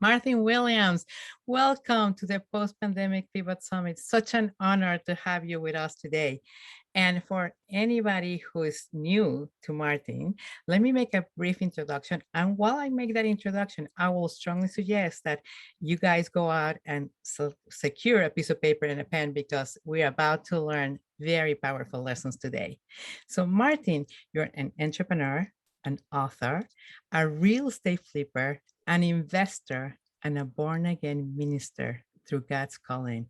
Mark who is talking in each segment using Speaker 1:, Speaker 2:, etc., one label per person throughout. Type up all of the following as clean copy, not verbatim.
Speaker 1: Martin Williams, welcome to the Post-Pandemic Pivot Summit. Such an honor to have you with us today. And for anybody who is new to Martin, let me make a brief introduction. And while I make that introduction, I will strongly suggest that you guys go out and secure a piece of paper and a pen because we're about to learn very powerful lessons today. So Martin, you're an entrepreneur, an author, a real estate flipper, an investor, and a born-again minister through God's calling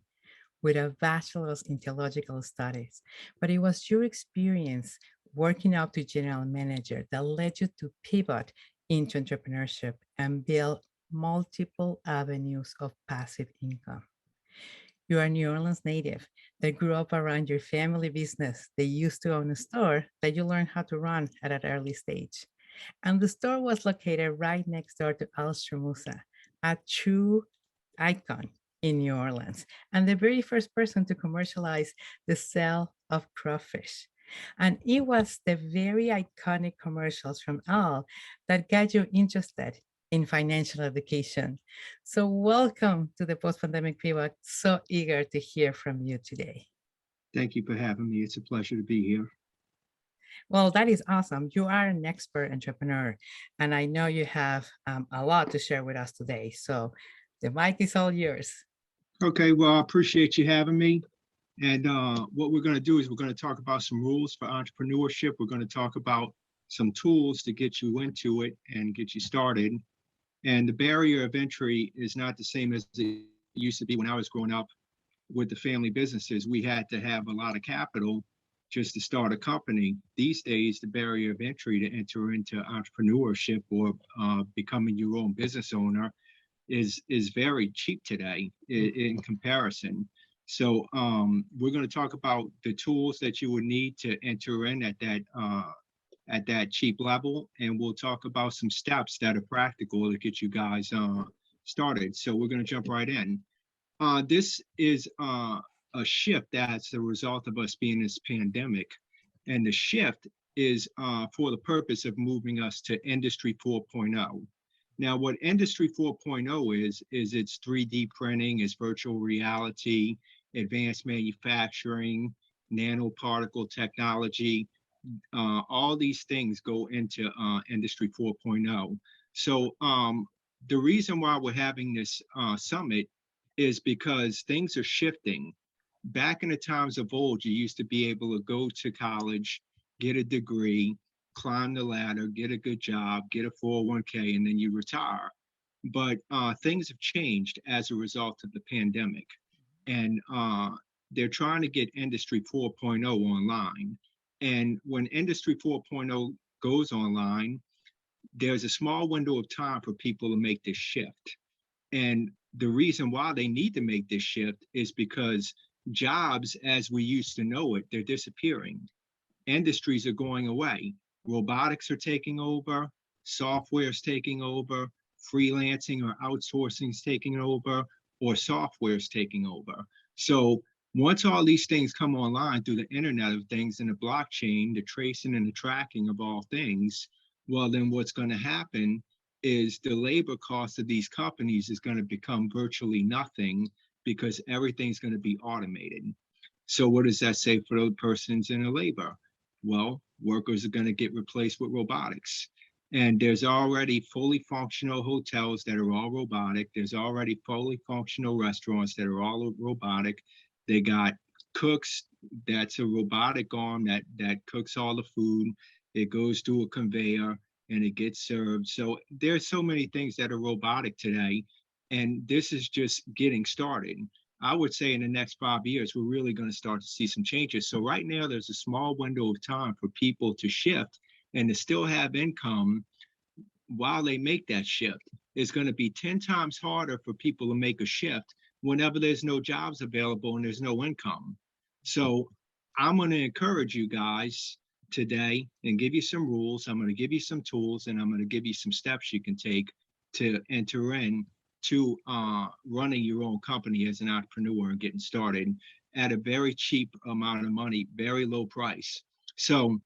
Speaker 1: with a bachelor's in theological studies. But it was your experience working up to general manager that led you to pivot into entrepreneurship and build multiple avenues of passive income. You are a New Orleans native that grew up around your family business. They used to own a store that you learned how to run at an early stage. And the store was located right next door to Alistair Musa, a true icon in New Orleans, and the very first person to commercialize the sale of crawfish. And it was the very iconic commercials from Al that got you interested in financial education. So welcome to the Post-Pandemic Pivot. So eager to hear from you today.
Speaker 2: Thank you for having me. It's a pleasure to be here.
Speaker 1: Well, that is awesome. You are an expert entrepreneur, and I know you have a lot to share with us today. So the mic is all yours.
Speaker 2: Okay, well, I appreciate you having me. And what we're going to do is we're going to talk about some rules for entrepreneurship. We're going to talk about some tools to get you into it and get you started. And the barrier of entry is not the same as it used to be when I was growing up with the family businesses. We had to have a lot of capital just to start a company. These days, the barrier of entry to enter into entrepreneurship or becoming your own business owner is very cheap today in comparison. So we're going to talk about the tools that you would need to enter in at that cheap level, and we'll talk about some steps that are practical to get you guys started. So we're going to jump right in. This is a shift that's the result of us being in this pandemic, and the shift is for the purpose of moving us to Industry 4.0. Now, what Industry 4.0 is it's 3D printing, it's virtual reality, advanced manufacturing, nanoparticle technology. All these things go into Industry 4.0. So the reason why we're having this summit is because things are shifting. Back in the times of old, you used to be able to go to college, get a degree, climb the ladder, get a good job, get a 401k, and then you retire. But things have changed as a result of the pandemic. And they're trying to get Industry 4.0 online. And when Industry 4.0 goes online, there's a small window of time for people to make this shift. And the reason why they need to make this shift is because jobs as we used to know it, they're disappearing. Industries are going away. Robotics are taking over, software is taking over, freelancing or outsourcing is taking over, or software is taking over. So once all these things come online through the Internet of Things and the blockchain, the tracing and the tracking of all things, well, then what's going to happen is the labor cost of these companies is going to become virtually nothing because everything's going to be automated. So what does that say for the persons in the labor? Well, workers are going to get replaced with robotics. And there's already fully functional hotels that are all robotic. There's already fully functional restaurants that are all robotic. They got cooks, that's a robotic arm that cooks all the food. It goes through a conveyor and it gets served. So there's so many things that are robotic today. And this is just getting started. I would say in the next 5 years, we're really going to start to see some changes. So right now, there's a small window of time for people to shift and to still have income while they make that shift. It's going to be 10 times harder for people to make a shift whenever there's no jobs available and there's no income. So I'm going to encourage you guys today and give you some rules. I'm going to give you some tools, and I'm going to give you some steps you can take to enter in to running your own company as an entrepreneur and getting started at a very cheap amount of money, very low price. So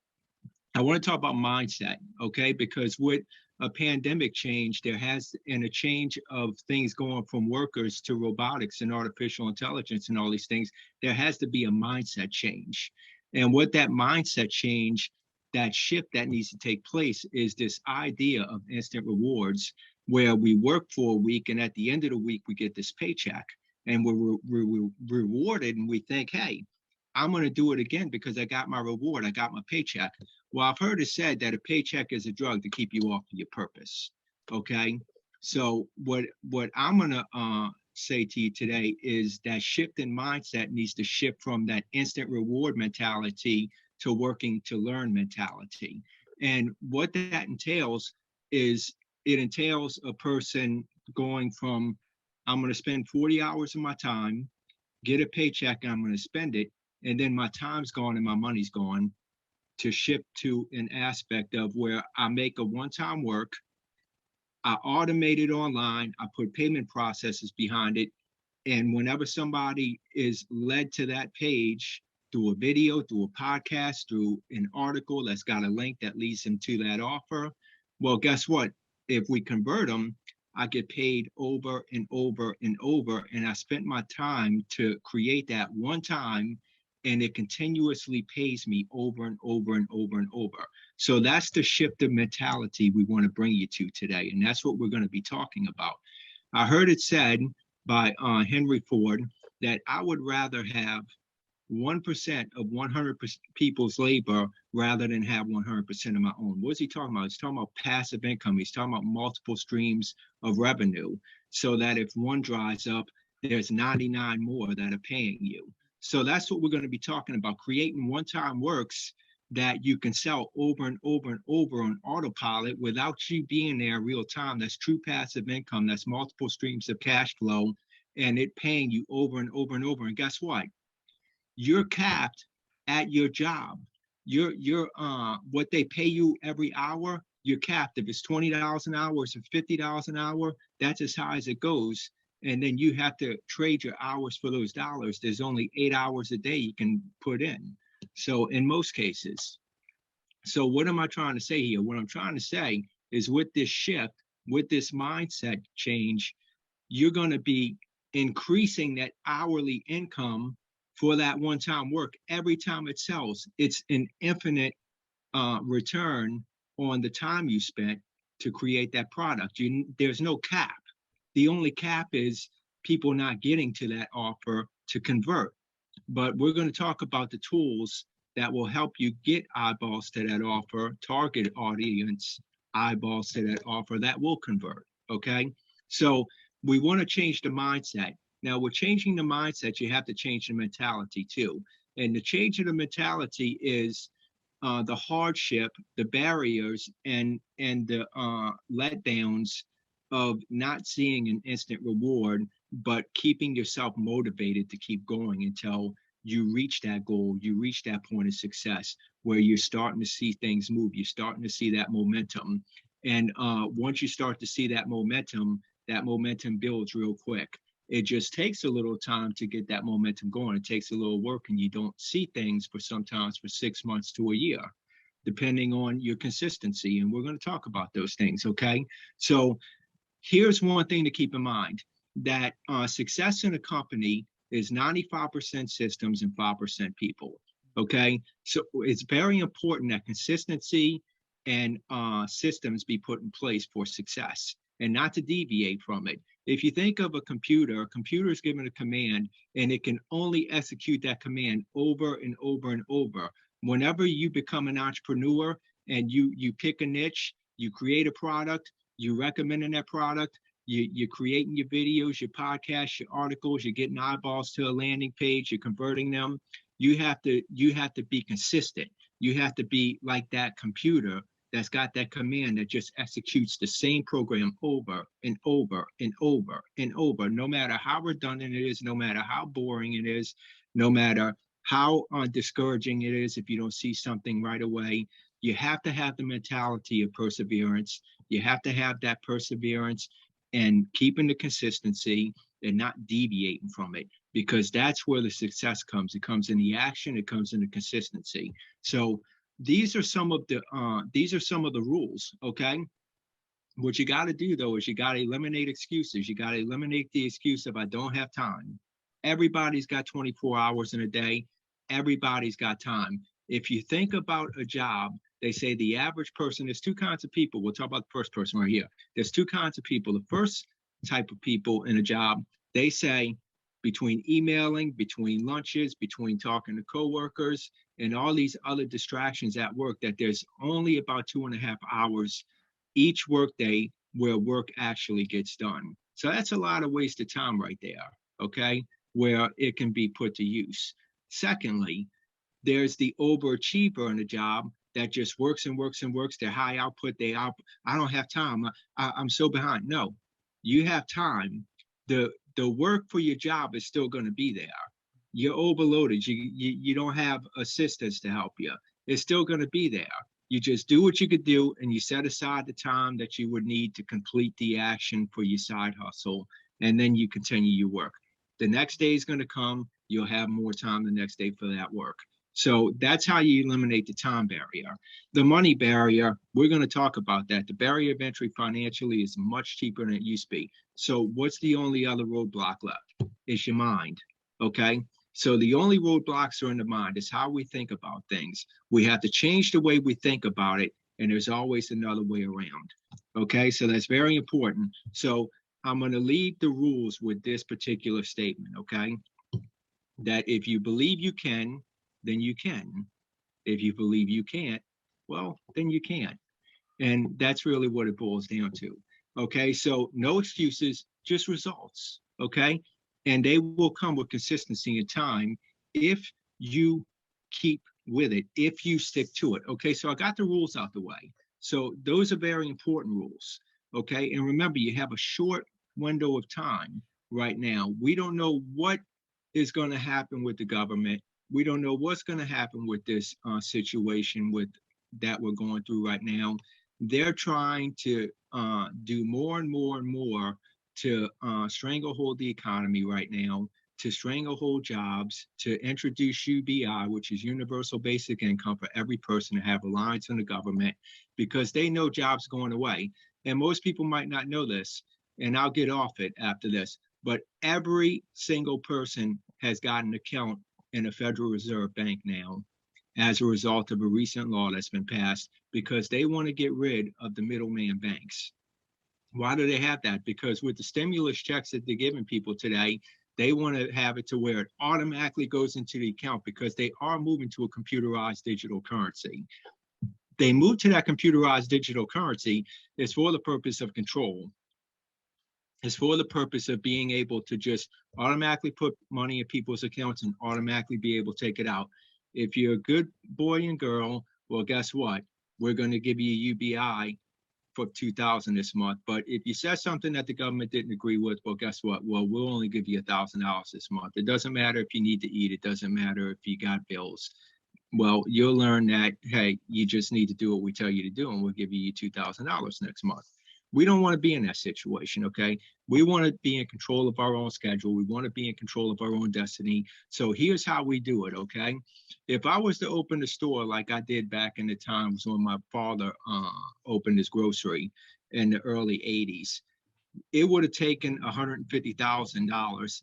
Speaker 2: I want to talk about mindset, okay? Because what a pandemic change, and a change of things going from workers to robotics and artificial intelligence and all these things, there has to be a mindset change. And what that mindset change, that shift that needs to take place is this idea of instant rewards, where we work for a week and at the end of the week, we get this paycheck and we're rewarded and we think, hey, I'm going to do it again because I got my reward, I got my paycheck. Well, I've heard it said that a paycheck is a drug to keep you off of your purpose. Okay. So what I'm going to say to you today is that shift in mindset needs to shift from that instant reward mentality to working to learn mentality. And what that entails is it entails a person going from, I'm going to spend 40 hours of my time, get a paycheck, and I'm going to spend it. And then my time's gone and my money's gone, to shift to an aspect of where I make a one-time work, I automate it online, I put payment processes behind it, and whenever somebody is led to that page through a video, through a podcast, through an article that's got a link that leads them to that offer, well, guess what? If we convert them, I get paid over and over and over. And I spent my time to create that one time, and it continuously pays me over and over and over and over. So that's the shift of mentality we want to bring you to today. And that's what we're going to be talking about. I heard it said by Henry Ford that I would rather have 1% of 100 people's labor rather than have 100% of my own. What is he talking about? He's talking about passive income. He's talking about multiple streams of revenue, so that if one dries up, there's 99 more that are paying you. So that's what we're going to be talking about, creating one-time works that you can sell over and over and over on autopilot without you being there real time. That's true passive income. That's multiple streams of cash flow, and it paying you over and over and over. And guess what? You're capped at your job. You're what they pay you every hour, you're capped. If it's $20 an hour, or it's $50 an hour, that's as high as it goes. And then you have to trade your hours for those dollars. There's only 8 hours a day you can put in. So in most cases. So what am I trying to say here? What I'm trying to say is, with this shift, with this mindset change, you're going to be increasing that hourly income for that one-time work. Every time it sells, it's an infinite return on the time you spent to create that product. There's no cap. The only cap is people not getting to that offer to convert. But we're going to talk about the tools that will help you get eyeballs to that offer, target audience eyeballs to that offer that will convert. Okay. So we want to change the mindset. Now, with changing the mindset, you have to change the mentality too. And the change of the mentality is the hardship, the barriers, and the letdowns of not seeing an instant reward, but keeping yourself motivated to keep going until you reach that goal, you reach that point of success where you're starting to see things move, you're starting to see that momentum. And once you start to see that momentum builds real quick. It just takes a little time to get that momentum going. It takes a little work, and you don't see things for sometimes for 6 months to a year, depending on your consistency. And we're going to talk about those things, okay? So here's one thing to keep in mind, that success in a company is 95% systems and 5% people, okay? So it's very important that consistency and systems be put in place for success and not to deviate from it. If you think of a computer is given a command, and it can only execute that command over and over and over. Whenever you become an entrepreneur and you pick a niche, you create a product, you recommending that product, you're creating your videos, your podcasts, your articles, you're getting eyeballs to a landing page, you're converting them. You have to be consistent. You have to be like that computer that's got that command that just executes the same program over and over and over and over, no matter how redundant it is, no matter how boring it is, no matter how discouraging it is if you don't see something right away. You have to have the mentality of perseverance. You have to have that perseverance and keeping the consistency and not deviating from it, because that's where the success comes. It comes in the action, it comes in the consistency. So these are some of the rules, okay? What you got to do though is you got to eliminate excuses. You got to eliminate the excuse of I don't have time. Everybody's got 24 hours in a day. Everybody's got time. If you think about a job, they say the average person, there's two kinds of people. We'll talk about the first person right here. There's two kinds of people. The first type of people in a job, they say between emailing, between lunches, between talking to coworkers, and all these other distractions at work, that there's only about 2.5 hours each workday where work actually gets done. So that's a lot of wasted time right there, okay, where it can be put to use. Secondly, there's the overachiever in the job that just works and works and works. They're high output. I don't have time. I'm so behind. No, you have time. The work for your job is still going to be there. You're overloaded. You don't have assistants to help you. It's still going to be there. You just do what you could do, and you set aside the time that you would need to complete the action for your side hustle, and then you continue your work. The next day is going to come. You'll have more time the next day for that work. So that's how you eliminate the time barrier. The money barrier, we're going to talk about that. The barrier of entry financially is much cheaper than it used to be. So what's the only other roadblock left? Is your mind. Okay. So the only roadblocks are in the mind. It's how we think about things. We have to change the way we think about it, and there's always another way around. Okay. So that's very important. So I'm going to lead the rules with this particular statement. Okay. That if you believe you can, then you can. If you believe you can't, well, then you can't. And that's really what it boils down to. Okay. So no excuses, just results. Okay. And they will come with consistency and time if you keep with it, if you stick to it. Okay. So I got the rules out the way. So those are very important rules. Okay. And remember, you have a short window of time right now. We don't know what is going to happen with the government. We don't know what's going to happen with this situation with that we're going through right now. They're trying to do more and more and more to stranglehold the economy right now, to stranglehold jobs, to introduce UBI, which is universal basic income for every person, to have reliance on the government, because they know jobs are going away. And most people might not know this, and I'll get off it after this, but every single person has got an account in a Federal Reserve Bank now as a result of a recent law that's been passed, because they want to get rid of the middleman banks. Why do they have that? Because with the stimulus checks that they're giving people today, they want to have it to where it automatically goes into the account, because they are moving to a computerized digital currency. They move to that computerized digital currency is for the purpose of control. It's for the purpose of being able to just automatically put money in people's accounts and automatically be able to take it out. If you're a good boy and girl, well, guess what? We're going to give you a UBI for 2,000 this month. But if you said something that the government didn't agree with, well, guess what? Well, we'll only give you $1,000 this month. It doesn't matter if you need to eat. It doesn't matter if you got bills. Well, you'll learn that, hey, you just need to do what we tell you to do, and we'll give you $2,000 next month. We don't want to be in that situation, okay? We want to be in control of our own schedule. We want to be in control of our own destiny. So here's how we do it, okay? If I was to open a store like I did back in the times when my father opened his grocery in the early 80s, it would have taken $150,000,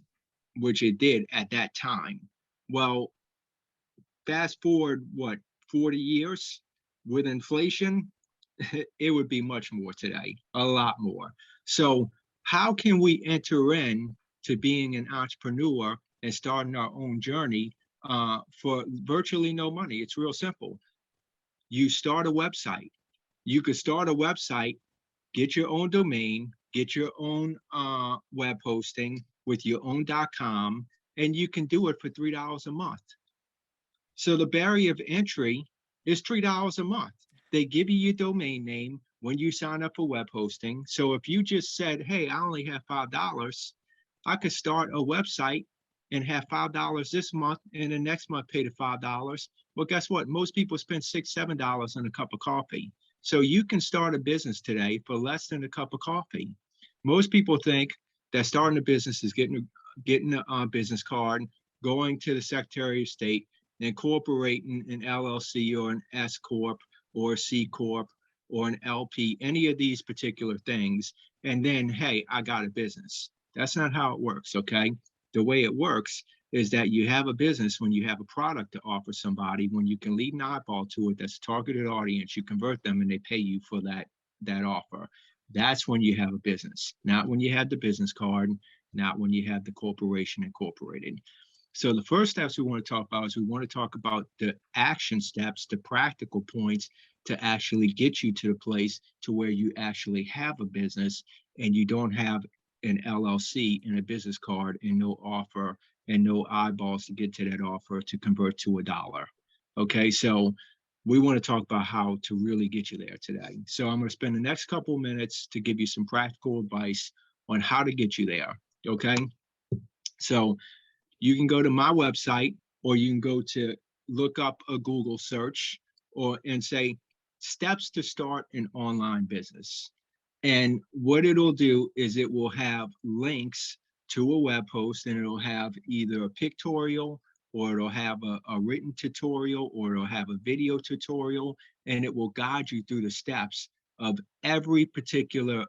Speaker 2: which it did at that time. Well, fast forward, what, 40 years with inflation, it would be much more today, a lot more. So how can we enter in to being an entrepreneur and starting our own journey for virtually no money? It's real simple. You start a website. You could start a website, get your own domain, get your own web hosting with your own .com, and you can do it for $3 a month. So the barrier of entry is $3 a month. They give you your domain name when you sign up for web hosting. So if you just said, hey, I only have $5, I could start a website and have $5 this month, and the next month pay the $5. Well, guess what? Most people spend $6, $7 on a cup of coffee. So you can start a business today for less than a cup of coffee. Most people think that starting a business is getting a business card, going to the Secretary of State, incorporating an LLC or an S Corp or a C Corp or an LP, any of these particular things, and then, hey, I got a business. That's not how it works, okay? The way it works is that you have a business when you have a product to offer somebody, when you can lead an eyeball to it that's a targeted audience, you convert them and they pay you for that offer. That's when you have a business, not when you have the business card, not when you have the corporation incorporated. So the first steps we want to talk about is we want to talk about the action steps, the practical points to actually get you to the place to where you actually have a business and you don't have an LLC and a business card and no offer and no eyeballs to get to that offer to convert to a dollar. Okay, so we want to talk about how to really get you there today. So I'm going to spend the next couple of minutes to give you some practical advice on how to get you there. Okay, so you can go to my website, or you can go to look up a Google search or and say steps to start an online business. And what it'll do is it will have links to a web host, and it'll have either a pictorial, or it'll have a written tutorial, or it'll have a video tutorial, and it will guide you through the steps of every particular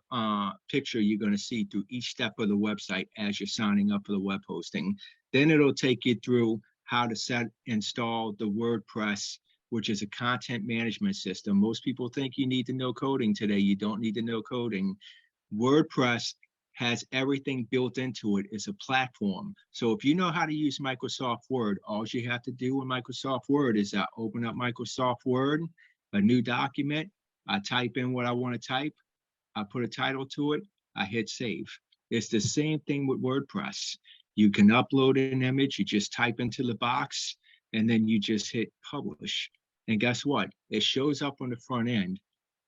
Speaker 2: picture you're going to see through each step of the website as you're signing up for the web hosting. Then it'll take you through how to install the WordPress, which is a content management system. Most people think you need to know coding today. You don't need to know coding. WordPress has everything built into it. It's a platform. So if you know how to use Microsoft Word, all you have to do with Microsoft Word is open up Microsoft Word, a new document. I type in what I want to type. I put a title to it. I hit save. It's the same thing with WordPress. You can upload an image. You just type into the box, and then you just hit publish. And guess what? It shows up on the front end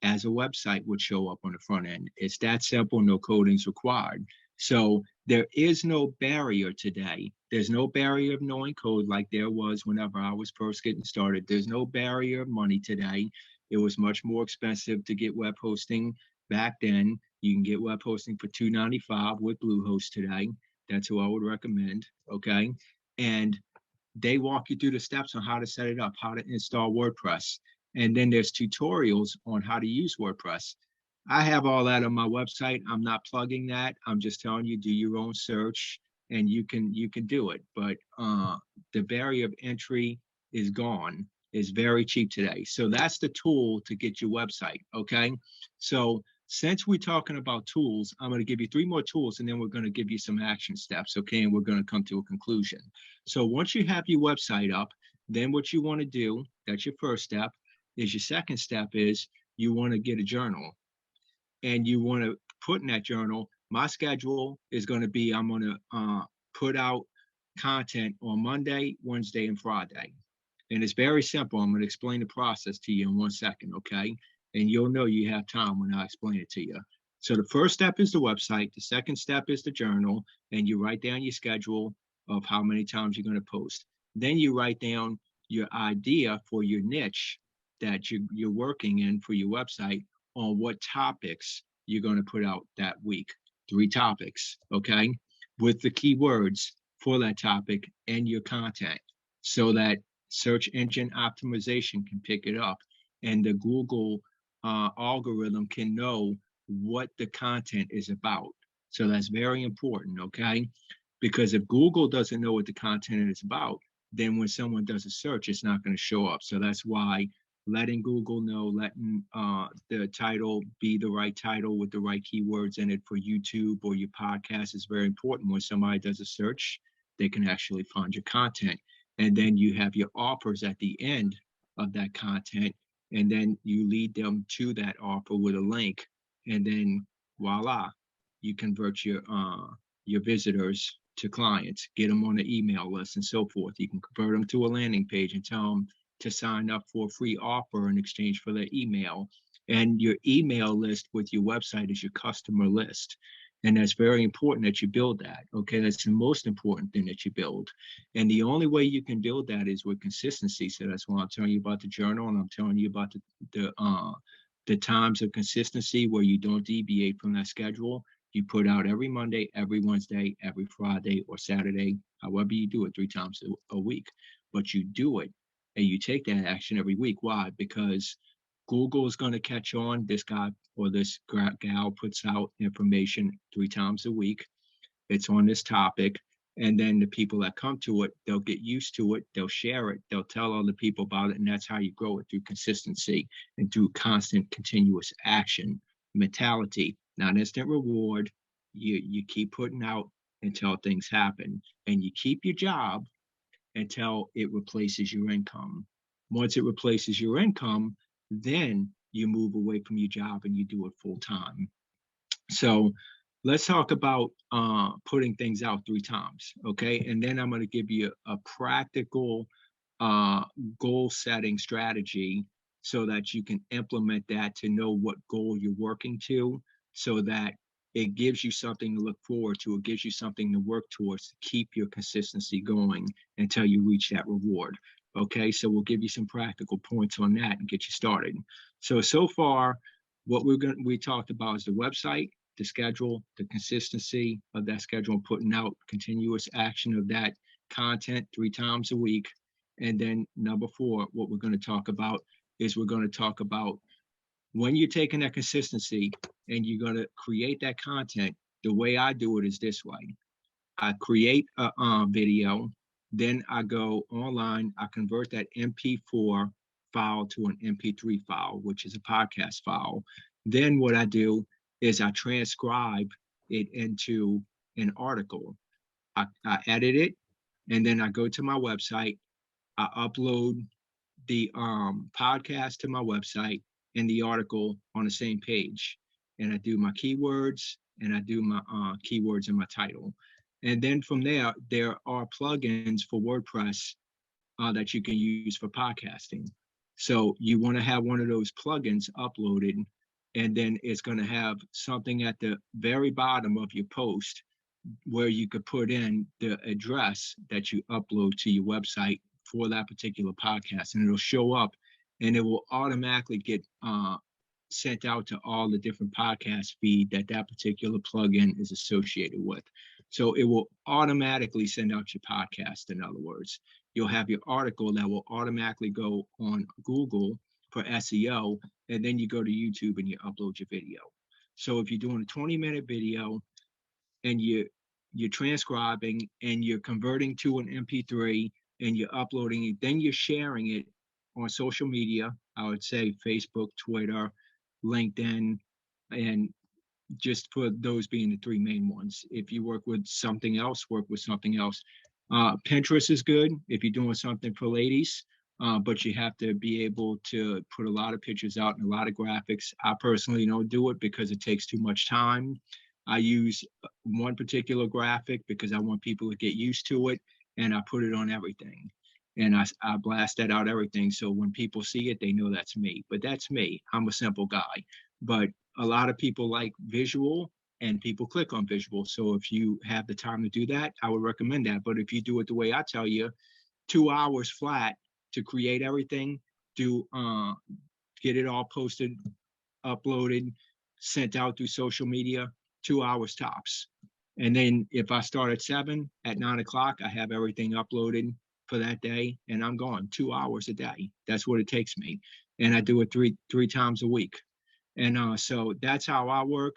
Speaker 2: as a website would show up on the front end. It's that simple, no coding's required. So there is no barrier today. There's no barrier of knowing code like there was whenever I was first getting started. There's no barrier of money today. It was much more expensive to get web hosting back then. You can get web hosting for $2.95 with Bluehost today. That's who I would recommend, okay? And they walk you through the steps on how to set it up, how to install WordPress. And then there's tutorials on how to use WordPress. I have all that on my website. I'm not plugging that. I'm just telling you, do your own search and you can do it. But the barrier of entry is gone. It's very cheap today. So that's the tool to get your website, okay? So since we're talking about tools, I'm going to give you 3 more tools, and then we're going to give you some action steps, okay? And we're going to come to a conclusion. So once you have your website up, then what you want to do, that's your first step, is your second step is you want to get a journal. And you want to put in that journal, my schedule is going to be, I'm going to put out content on Monday, Wednesday, and Friday. And it's very simple. I'm going to explain the process to you in 1 second, okay? And you'll know you have time when I explain it to you. So the first step is the website. The second step is the journal. And you write down your schedule of how many times you're going to post. Then you write down your idea for your niche that you're working in for your website, on what topics you're going to put out that week. 3 topics, okay? With the keywords for that topic and your content, so that search engine optimization can pick it up and the Google algorithm can know what the content is about. So that's very important, okay? Because if Google doesn't know what the content is about, then when someone does a search, it's not going to show up. So that's why letting Google know, letting the title be the right title with the right keywords in it for YouTube or your podcast is very important. When somebody does a search, they can actually find your content. And then you have your offers at the end of that content, and then you lead them to that offer with a link, and then voila, you convert your visitors to clients, get them on the email list and so forth. You can convert them to a landing page and tell them to sign up for a free offer in exchange for their email. And your email list with your website is your customer list. And that's very important that you build that. Okay, that's the most important thing that you build. And the only way you can build that is with consistency. So that's why I'm telling you about the journal, and I'm telling you about the times of consistency where you don't deviate from that schedule. You put out every Monday, every Wednesday, every Friday or Saturday, however you do it, 3 times a week. But you do it and you take that action every week. Why? Because Google is going to catch on. This guy or this gal puts out information 3 times a week. It's on this topic. And then the people that come to it, they'll get used to it. They'll share it. They'll tell other people about it. And that's how you grow it, through consistency and through constant, continuous action mentality. Not instant reward. You keep putting out until things happen. And you keep your job until it replaces your income. Once it replaces your income, then you move away from your job and you do it full time. So let's talk about putting things out 3 times, okay? And then I'm going to give you a practical uh, goal setting strategy so that you can implement that to know what goal you're working to, so that it gives you something to look forward to. It gives you something to work towards to keep your consistency going until you reach that reward. Okay, so we'll give you some practical points on that and get you started. So far, what we talked about is the website, the schedule, the consistency of that schedule, putting out continuous action of that content 3 times a week. And then number 4, what we're going to talk about is we're going to talk about when you're taking that consistency and you're going to create that content. The way I do it is this way. I create a video, then I go online, I convert that MP4 file to an MP3 file, which is a podcast file. Then what I do is I transcribe it into an article. I edit it, and then I go to my website. I upload the podcast to my website and the article on the same page. And I do my keywords and I do my keywords in my title. And then from there are plugins for WordPress that you can use for podcasting. So you want to have one of those plugins uploaded, and then it's going to have something at the very bottom of your post where you could put in the address that you upload to your website for that particular podcast, and it'll show up and it will automatically get sent out to all the different podcast feed that that particular plugin is associated with. So it will automatically send out your podcast. In other words, you'll have your article that will automatically go on Google for SEO, and then you go to YouTube and you upload your video. So if you're doing a 20-minute video and you're transcribing and you're converting to an MP3 and you're uploading it, then you're sharing it on social media. I would say Facebook, Twitter, LinkedIn, and just for those being the 3 main ones. If you work with something else, work with something else. Pinterest is good if you're doing something for ladies, but you have to be able to put a lot of pictures out and a lot of graphics. I personally don't do it because it takes too much time. I use one particular graphic because I want people to get used to it, and I put it on everything. And I blast that out everything. So when people see it, they know that's me. But that's me. I'm a simple guy. But a lot of people like visual and people click on visual. So if you have the time to do that, I would recommend that. But if you do it the way I tell you, 2 hours flat to create everything, do get it all posted, uploaded, sent out through social media, 2 hours tops. And then if I start at 7, at 9 o'clock, I have everything uploaded for that day, and I'm gone. 2 hours a day. That's what it takes me, and I do it three times a week. And so that's how I work.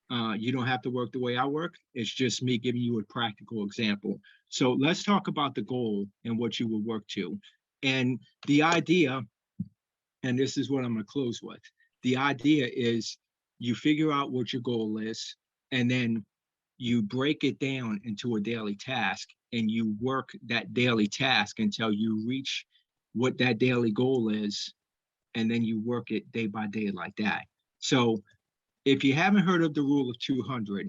Speaker 2: You don't have to work the way I work. It's just me giving you a practical example. So let's talk about the goal and what you will work to. And the idea, and this is what I'm going to close with. The idea is you figure out what your goal is, and then you break it down into a daily task, and you work that daily task until you reach what that daily goal is, and then you work it day by day like that. So if you haven't heard of the rule of 200,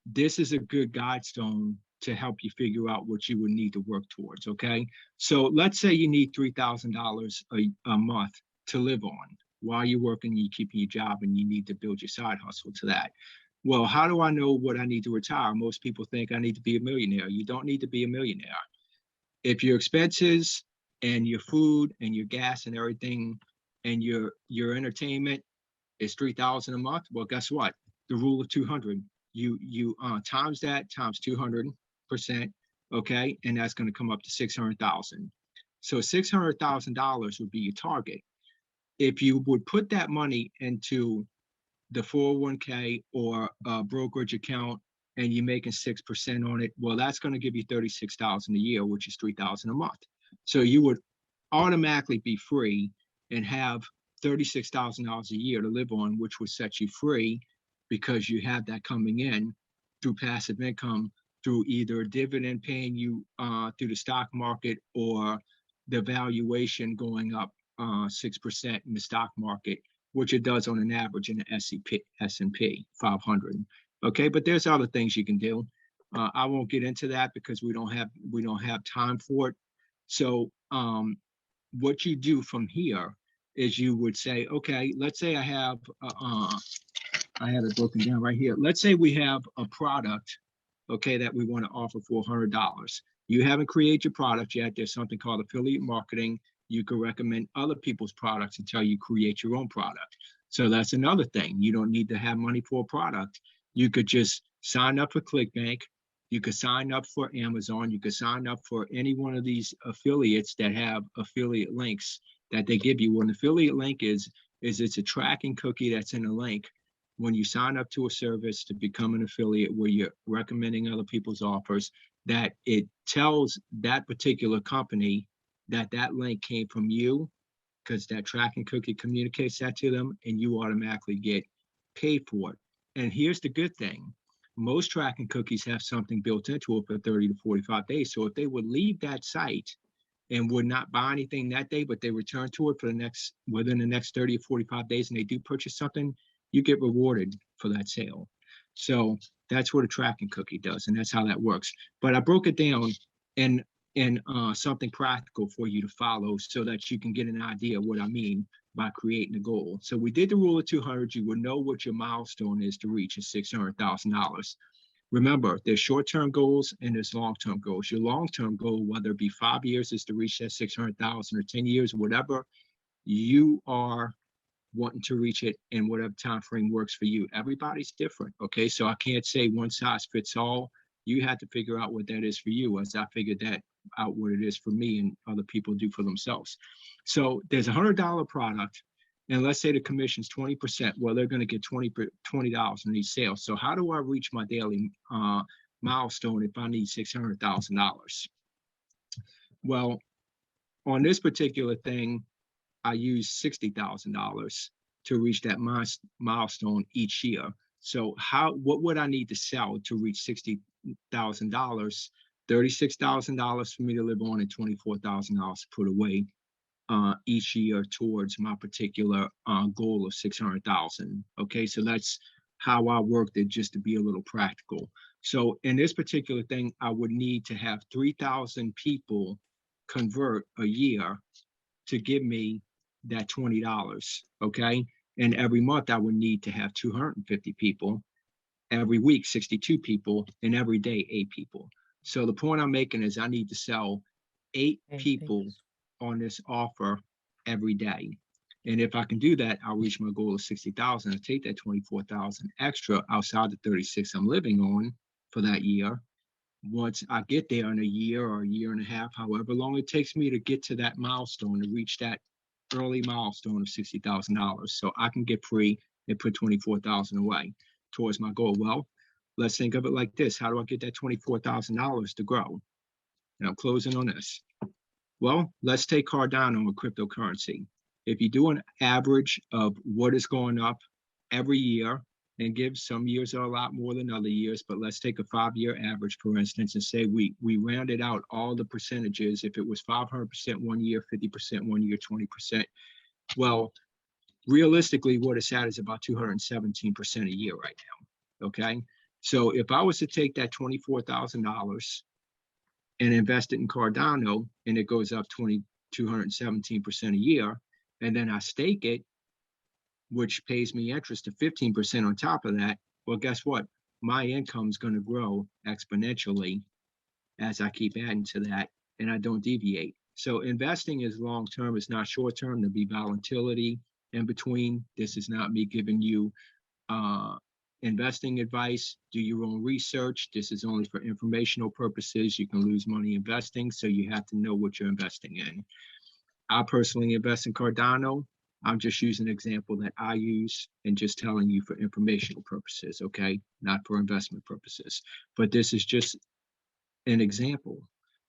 Speaker 2: this is a good guide stone to help you figure out what you would need to work towards. Okay, so let's say you need $3,000 a month to live on while you're working, you keeping your job, and you need to build your side hustle to that. Well, how do I know what I need to retire? Most people think I need to be a millionaire. You don't need to be a millionaire. If your expenses and your food and your gas and everything and your entertainment is 3,000 a month, well, guess what? The rule of 200. You times that times 200%, okay, and that's going to come up to 600,000. So $600,000 would be your target. if you would put that money into the 401k or a brokerage account and you're making 6% on it, well, that's going to give you 36,000 a year, which is 3,000 a month. So you would automatically be free and have $36,000 a year to live on, which would set you free because you have that coming in through passive income, through either a dividend paying you through the stock market or the valuation going up 6% in the stock market, which it does on an average in the S&P 500. Okay, but there's other things you can do. I won't get into that because we don't have time for it. So what you do from here is you would say, okay, let's say I have it broken down right here. Let's say we have a product, okay, that we want to offer for $100. You haven't created your product yet. There's something called affiliate marketing. You can recommend other people's products until you create your own product. So that's another thing. You don't need to have money for a product. You could just sign up for ClickBank. You could sign up for Amazon. You could sign up for any one of these affiliates that have affiliate links that they give you. What an affiliate link is it's a tracking cookie that's in a link. When you sign up to a service to become an affiliate where you're recommending other people's offers, that it tells that particular company that that link came from you, because that tracking cookie communicates that to them, and you automatically get paid for it. And here's the good thing. Most tracking cookies have something built into it for 30 to 45 days. So if they would leave that site and would not buy anything that day, but they return to it for within the next 30 or 45 days, and they do purchase something, you get rewarded for that sale. So that's what a tracking cookie does, and that's how that works. But I broke it down in something practical for you to follow so that you can get an idea of what I mean by creating a goal. So we did the rule of 200. You will know what your milestone is to reach is $600,000. Remember, there's short-term goals and there's long-term goals. Your long-term goal, whether it be 5 years, is to reach that 600,000, or 10 years, whatever you are wanting to reach it in whatever time frame works for you. Everybody's different. Okay, so I can't say one size fits all. You have to figure out what that is for you, as I figured that out what it is for me and other people do for themselves. So there's $100 product, and let's say the commission's 20%. Well, they're going to get $20 in each sale. So how do I reach my daily milestone if I need $600,000? Well, on this particular thing, I use $60,000 to reach that milestone each year. So what would I need to sell to reach $60,000? $36,000 for me to live on and $24,000 to put away each year towards my particular goal of 600,000. Okay, so that's how I worked it, just to be a little practical. So in this particular thing, I would need to have 3,000 people convert a year to give me that $20. Okay, and every month I would need to have 250 people. Every week, 62 people, and every day, 8 people. So the point I'm making is I need to sell 8 people on this offer every day. And if I can do that, I'll reach my goal of 60,000 and take that 24,000 extra outside the 36 I'm living on for that year. Once I get there in a year or a year and a half, however long it takes me to get to that milestone, to reach that early milestone of $60,000, so I can get free and put 24,000 away towards my goal. Well, let's think of it like this. How do I get that $24,000 to grow? And I'm closing on this. Well, let's take Cardano with cryptocurrency. If you do an average of what is going up every year, and give some years are a lot more than other years, but let's take a 5-year average, for instance, and say we rounded out all the percentages. If it was 500% one year, 50% one year, 20%, well, realistically, what it's at is about 217% a year right now. Okay, so if I was to take that $24,000 and invest it in Cardano, and it goes up 217% a year, and then I stake it, which pays me interest of 15% on top of that, well, guess what? My income is going to grow exponentially as I keep adding to that, and I don't deviate. So investing is long-term, it's not short-term. There'll be volatility in between. This is not me giving you investing advice. Do your own research. This is only for informational purposes. You can lose money investing, so you have to know what you're investing in. I personally invest in Cardano. I'm just using an example that I use and just telling you for informational purposes, okay? Not for investment purposes. But this is just an example.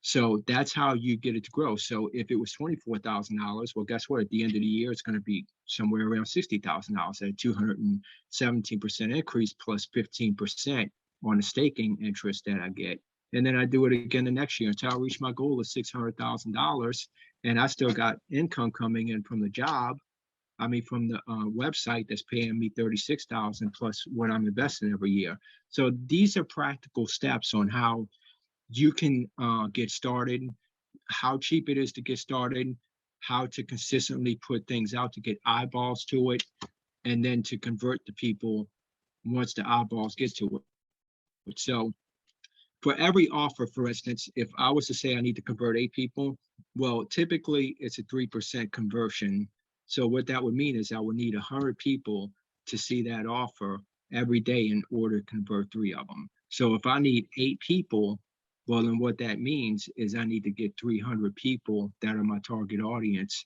Speaker 2: So that's how you get it to grow. So if it was $24,000, well, guess what? At the end of the year, it's going to be somewhere around $60,000 at 217% increase plus 15% on the staking interest that I get. And then I do it again the next year until I reach my goal of $600,000. And I still got income coming in from the job. I mean, from the website that's paying me 36,000 plus what I'm investing every year. So these are practical steps on how you can get started, how cheap it is to get started, how to consistently put things out to get eyeballs to it, and then to convert the people once the eyeballs get to it. So for every offer, for instance, if I was to say I need to convert 8 people, well, typically it's a 3% conversion. So what that would mean is I would need 100 people to see that offer every day in order to convert 3 of them. So if I need 8 people, well, then what that means is I need to get 300 people that are my target audience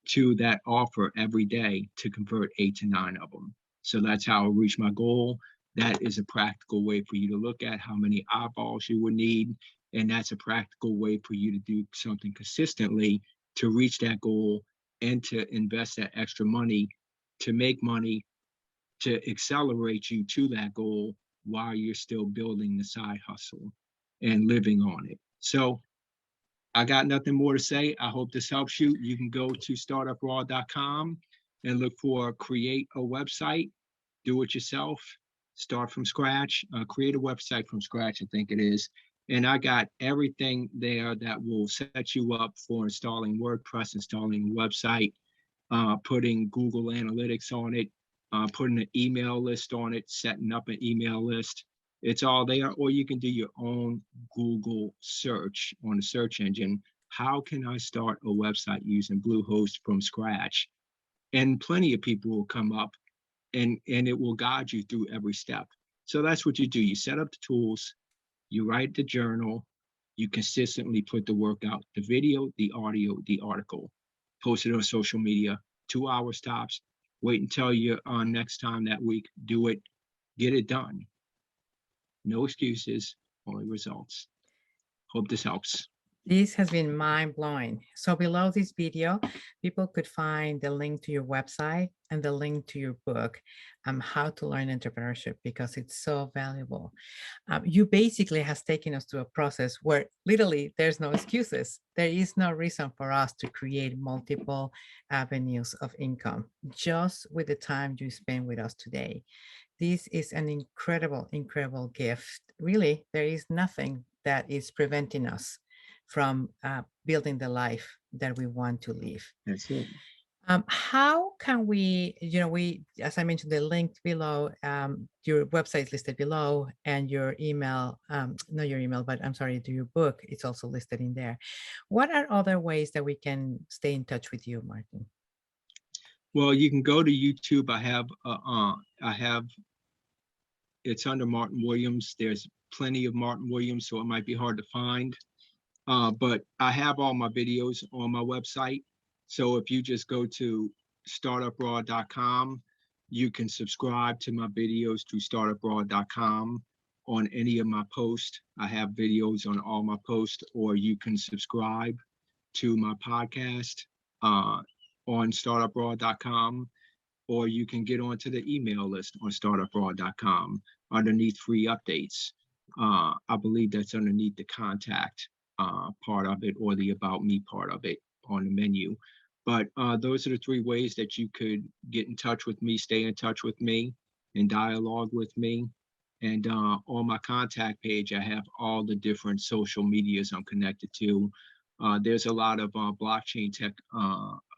Speaker 2: to that offer every day to convert 8 to 9 of them. So that's how I reach my goal. That is a practical way for you to look at how many eyeballs you would need. And that's a practical way for you to do something consistently to reach that goal and to invest that extra money to make money to accelerate you to that goal while you're still building the side hustle and living on it. So I got nothing more to say. I hope this helps you. You can go to startupraw.com and look for create a website, do it yourself, start from scratch, create a website from scratch, I think it is. And I got everything there that will set you up for installing WordPress, installing a website, putting Google Analytics on it, putting an email list on it, setting up an email list. It's all there, or you can do your own Google search on the search engine. How can I start a website using Bluehost from scratch? And plenty of people will come up and it will guide you through every step. So that's what you do. You set up the tools, you write the journal, you consistently put the work out, the video, the audio, the article, post it on social media, 2 hours tops. Wait until you're on next time that week, do it, get it done. No excuses, only results. Hope this helps.
Speaker 1: This has been mind blowing. So below this video, people could find the link to your website and the link to your book, How to Learn Entrepreneurship, because it's so valuable. You basically has taken us through a process where literally there's no excuses. There is no reason for us to create multiple avenues of income just with the time you spend with us today. This is an incredible, incredible gift. Really, there is nothing that is preventing us from building the life that we want to live.
Speaker 2: That's it.
Speaker 1: How can we, as I mentioned, the link below, your website is listed below, and your email, not your email, but I'm sorry, to your book, it's also listed in there. What are other ways that we can stay in touch with you, Martin?
Speaker 2: Well, you can go to YouTube. I have it's under Martin Williams. There's plenty of Martin Williams, so it might be hard to find. But I have all my videos on my website. So if you just go to startupraw.com, you can subscribe to my videos through startupraw.com on any of my posts. I have videos on all my posts, or you can subscribe to my podcast on startupraw.com, or you can get onto the email list on startupraw.com underneath free updates. I believe that's underneath the contact part of it, or the about me part of it on the menu. But those are the 3 ways that you could get in touch with me, stay in touch with me, and dialogue with me. And on my contact page, I have all the different social medias I'm connected to. There's a lot of blockchain tech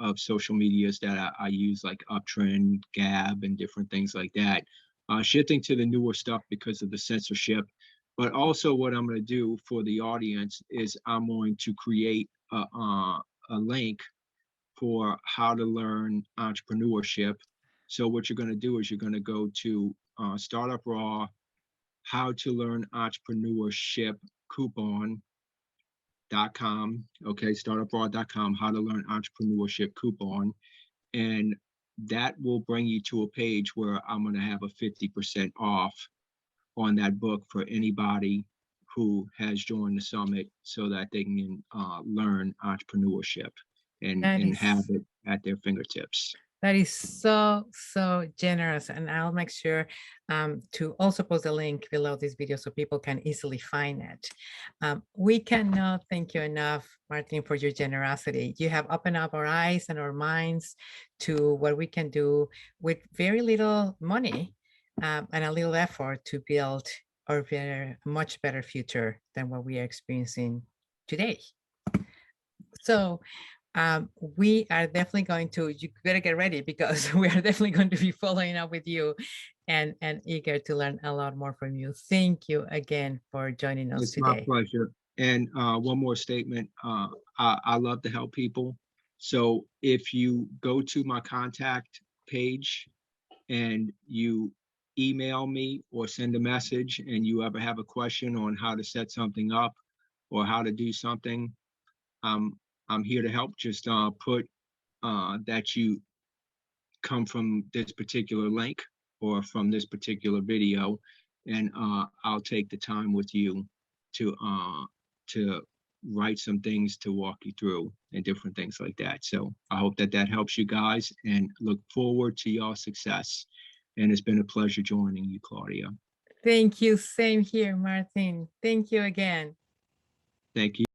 Speaker 2: of social medias that I use, like Uptrend, Gab, and different things like that. Shifting to the newer stuff because of the censorship. But also what I'm going to do for the audience is I'm going to create a link for how to learn entrepreneurship. So what you're going to do is you're going to go to Startup Raw, how to learn entrepreneurship coupon.com. Okay, startupraw.com, how to learn entrepreneurship coupon. And that will bring you to a page where I'm going to have a 50% off on that book for anybody who has joined the summit so that they can learn entrepreneurship
Speaker 1: That
Speaker 2: and have
Speaker 1: is
Speaker 2: it at their fingertips.
Speaker 1: That is so, so generous. And I'll make sure to also post a link below this video so people can easily find it. We cannot thank you enough, Martin, for your generosity. You have opened up our eyes and our minds to what we can do with very little money and a little effort to build our much better future than what we are experiencing today. So we are definitely going to, you better get ready because we are definitely going to be following up with you and eager to learn a lot more from you. Thank you again for joining us
Speaker 2: It's my
Speaker 1: today.
Speaker 2: pleasure. And one more statement. I love to help people. So if you go to my contact page and you email me or send a message and you ever have a question on how to set something up or how to do something, um, I'm here to help. Just put that you come from this particular link or from this particular video, and I'll take the time with you to write some things to walk you through and different things like that. So I hope that that helps you guys and look forward to your success. And it's been a pleasure joining you, Claudia.
Speaker 1: Thank you. Same here, Martin. Thank you again.
Speaker 2: Thank you.